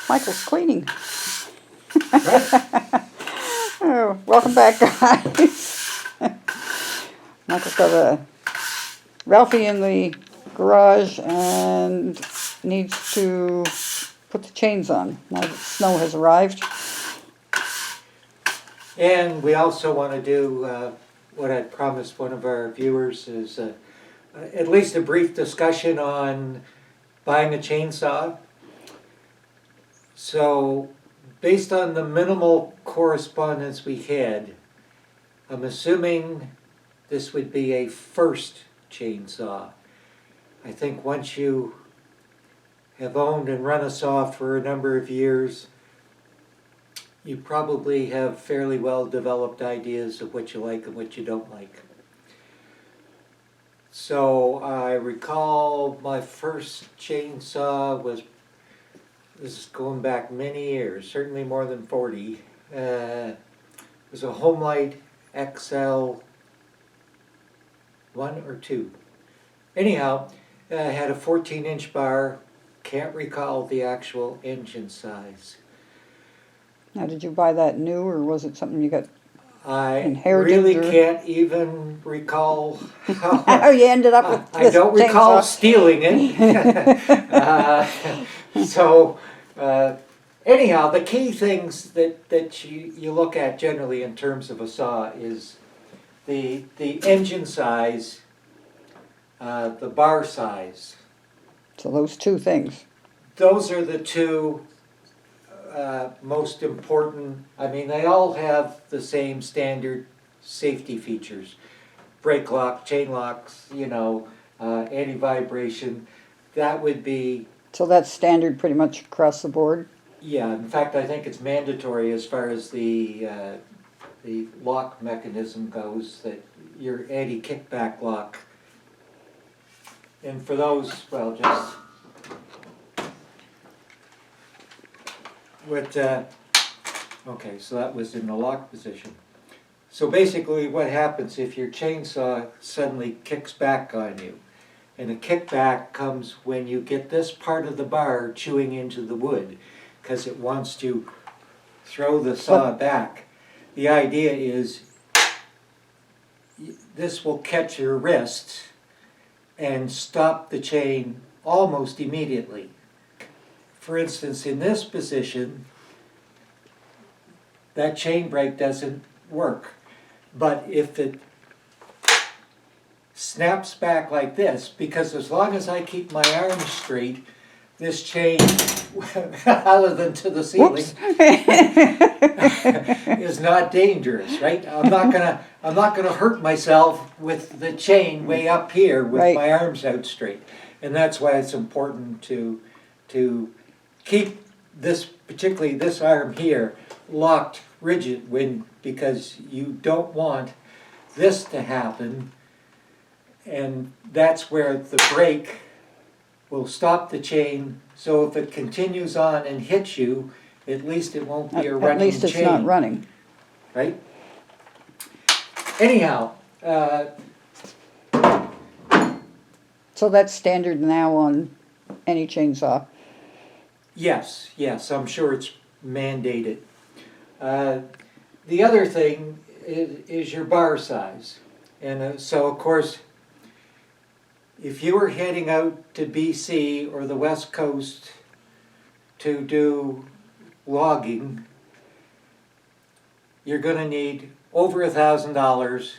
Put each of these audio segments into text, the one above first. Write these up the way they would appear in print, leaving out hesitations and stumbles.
Michael's cleaning. Right. Oh, welcome back, guys. Michael's got a Ralphie in the garage and needs to put the chains on now that snow has arrived. And we also want to do what I promised one of our viewers is at least a brief discussion on buying a chainsaw. So, based on the minimal correspondence we had, I'm assuming this would be a first chainsaw. I think once you have owned and run a saw for a number of years, you probably have fairly well developed ideas of what you like and what you don't like. So I recall my first chainsaw was, this is going back many years, certainly more than 40. It was a Homelite XL 1 or 2. Anyhow, had a 14-inch bar, can't recall the actual engine size. Now, did you buy that new, or was it something you got? I Inherited really or- can't even recall How how. you ended up with I this don't recall chainsaw? stealing it. Anyhow, the key things that you look at generally in terms of a saw is the engine size, the bar size. So those two things. Those are the two most important. I mean, they all have the same standard safety features. Brake lock, chain locks, anti-vibration. That would be, So that's standard pretty much across the board. yeah, in fact, I think it's mandatory as far as the lock mechanism goes, that your anti-kickback lock. And for those, well, just okay, so that was in the lock position. So basically what happens if your chainsaw suddenly kicks back on you, and a kickback comes when you get this part of the bar chewing into the wood, because it wants to throw the saw back. The idea is this will catch your wrist and stop the chain almost immediately. For instance, in this position, that chain brake doesn't work. But if it snaps back like this, because as long as I keep my arms straight, this chain, other than to the ceiling, is not dangerous, right? I'm not gonna hurt myself with the chain way up here with Right. my arms out straight. And that's why it's important to keep this, particularly this arm here, locked rigid because you don't want this to happen, and that's where the brake will stop the chain, so if it continues on and hits you, at least it won't be a running chain. At least it's not running. Right? Anyhow, So that's standard now on any chainsaw. yes, I'm sure it's mandated. The other thing is your bar size. And so, of course, if you were heading out to BC or the West Coast to do logging, you're going to need over $1,000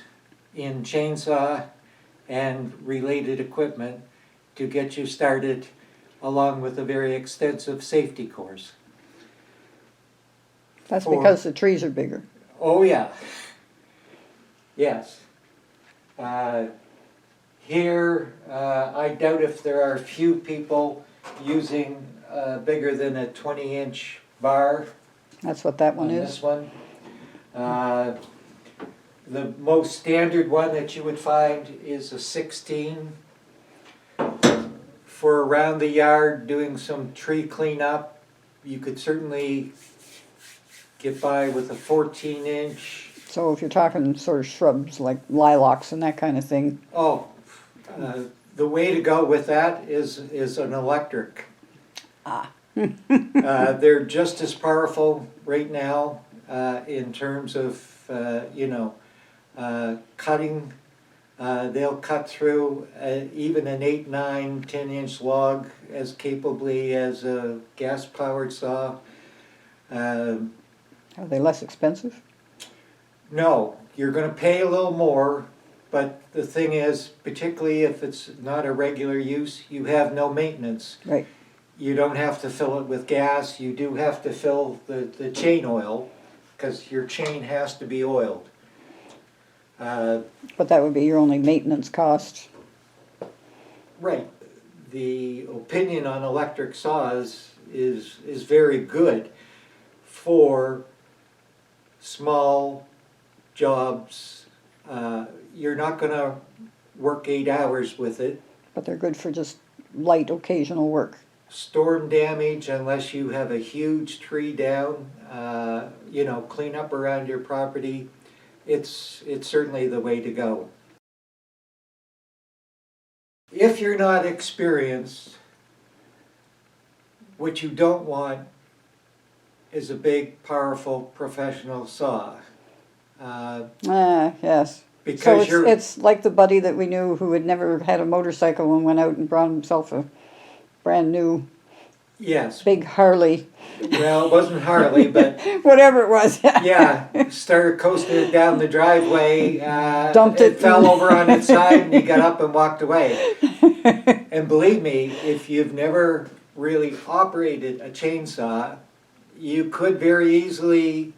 in chainsaw and related equipment to get you started, along with a very extensive safety course. That's For- because the trees are bigger. Oh yeah. Yes. Here, I doubt if there are a few people using bigger than a 20-inch bar That's what that one on is. this one. The most standard one that you would find is a 16. For around the yard doing some tree cleanup, you could certainly get by with a 14-inch. So if you're talking sort of shrubs like lilacs and that kind of thing, Oh, the way to go with that is an electric. Ah. They're just as powerful right now in terms of, cutting. They'll cut through even an 8, 9, 10-inch log as capably as a gas-powered saw. Are they less expensive? No, you're gonna pay a little more, but the thing is, particularly if it's not a regular use, you have no maintenance. Right. You don't have to fill it with gas, you do have to fill the chain oil, because your chain has to be oiled. But that would be your only maintenance cost. Right. The opinion on electric saws is very good for small jobs. You're not gonna work 8 hours with it. But they're good for just light occasional work. Storm damage, unless you have a huge tree down, clean up around your property, it's certainly the way to go. If you're not experienced, what you don't want is a big, powerful, professional saw. Yes. Because So it's like the buddy that we knew who had never had a motorcycle and went out and brought himself a brand new Yes, big Harley, well, it wasn't Harley, but whatever it was. yeah, started coasting it down the driveway, Dumped it. fell over on its side, and he got up and walked away. And believe me, if you've never really operated a chainsaw, you could very easily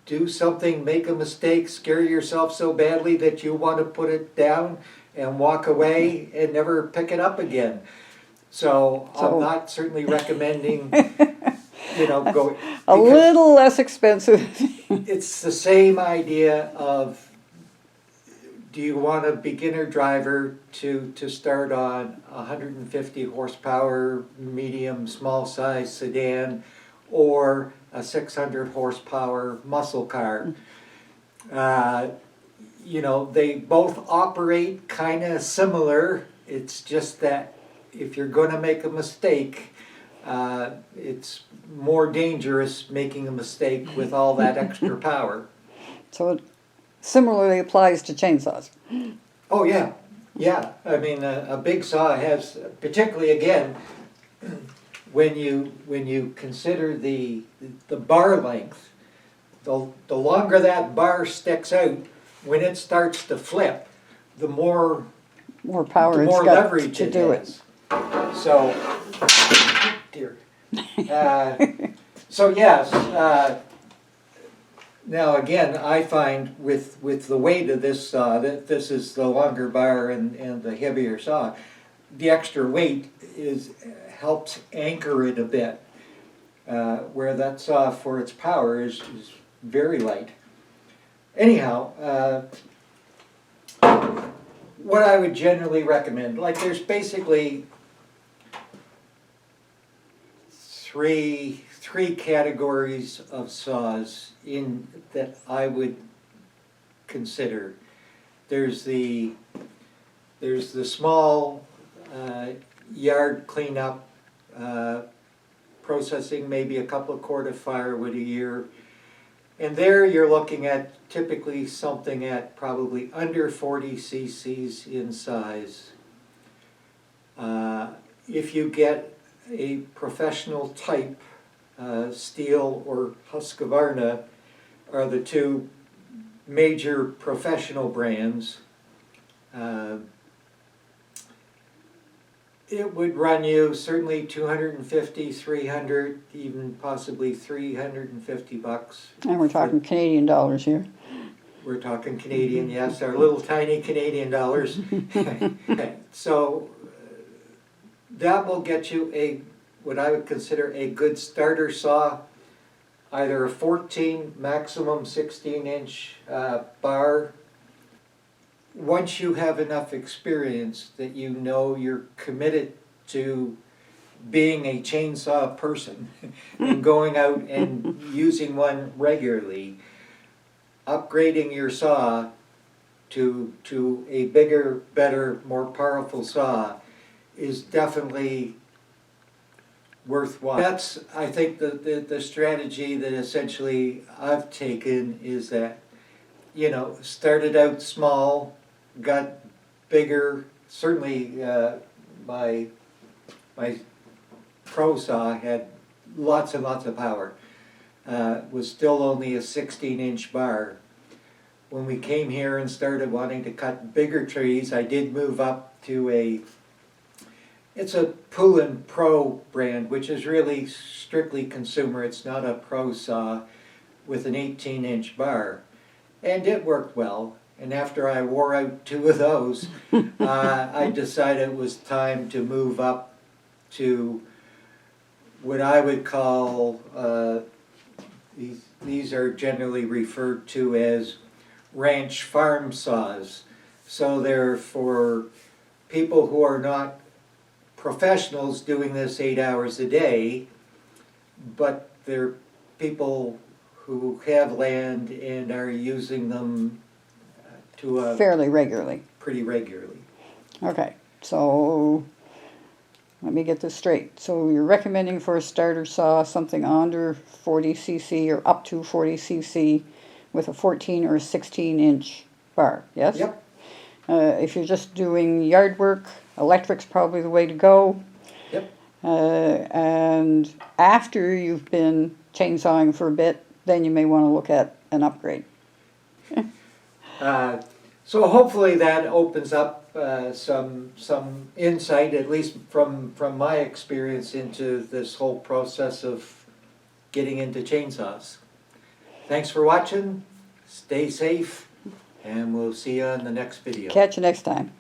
do something, make a mistake, scare yourself so badly that you want to put it down and walk away and never pick it up again. So I'm not certainly recommending, go. A little less expensive. It's the same idea of, do you want a beginner driver to start on 150 horsepower, medium, small size sedan, or a 600 horsepower muscle car? They both operate kind of similar. It's just that if you're going to make a mistake, it's more dangerous making a mistake with all that extra power. So it similarly applies to chainsaws. Oh yeah, yeah. I mean, a big saw has, particularly again, when you consider the bar length, the longer that bar sticks out, when it starts to flip, the more Power it's got leverage to it do has. So, dear. So yes. Now again, I find with the weight of this saw, that this is the longer bar and the heavier saw, the extra weight helps anchor it a bit, where that saw for its power is very light. Anyhow, what I would generally recommend, like there's basically three categories of saws that I would consider. There's the small yard cleanup, processing maybe a couple of quart of firewood a year, and there you're looking at typically something at probably under 40 cc's in size. If you get a professional type, Stihl or Husqvarna are the two major professional brands. It would run you certainly 250, 300, even possibly 350 bucks. And we're talking Canadian dollars here. We're talking Canadian, yes, our little tiny Canadian dollars. So that will get you what I would consider a good starter saw, either a 14, maximum 16-inch bar. Once you have enough experience that you know you're committed to being a chainsaw person and going out and using one regularly, upgrading your saw to a bigger, better, more powerful saw is definitely worthwhile. That's, I think, the strategy that essentially I've taken is that, you know, started out small, got bigger. Certainly, my Pro Saw had lots and lots of power. Was still only a 16-inch bar. When we came here and started wanting to cut bigger trees, I did move up to it's a Poulan Pro brand, which is really strictly consumer. It's not a Pro Saw with an 18-inch bar. And it worked well. And after I wore out 2 of those, I decided it was time to move up to what I would call, these are generally referred to as ranch farm saws. So they're for people who are not professionals doing this 8 hours a day, but they're people who have land and are using them to Fairly regularly. pretty regularly. Okay, so let me get this straight. So you're recommending for a starter saw something under 40 cc or up to 40 cc with a 14 or a 16-inch bar, yes? Yep. If you're just doing yard work, electric's probably the way to go. Yep. And after you've been chainsawing for a bit, then you may want to look at an upgrade. So hopefully that opens up some insight, at least from my experience, into this whole process of getting into chainsaws. Thanks for watching. Stay safe, and we'll see you on the next video. Catch you next time.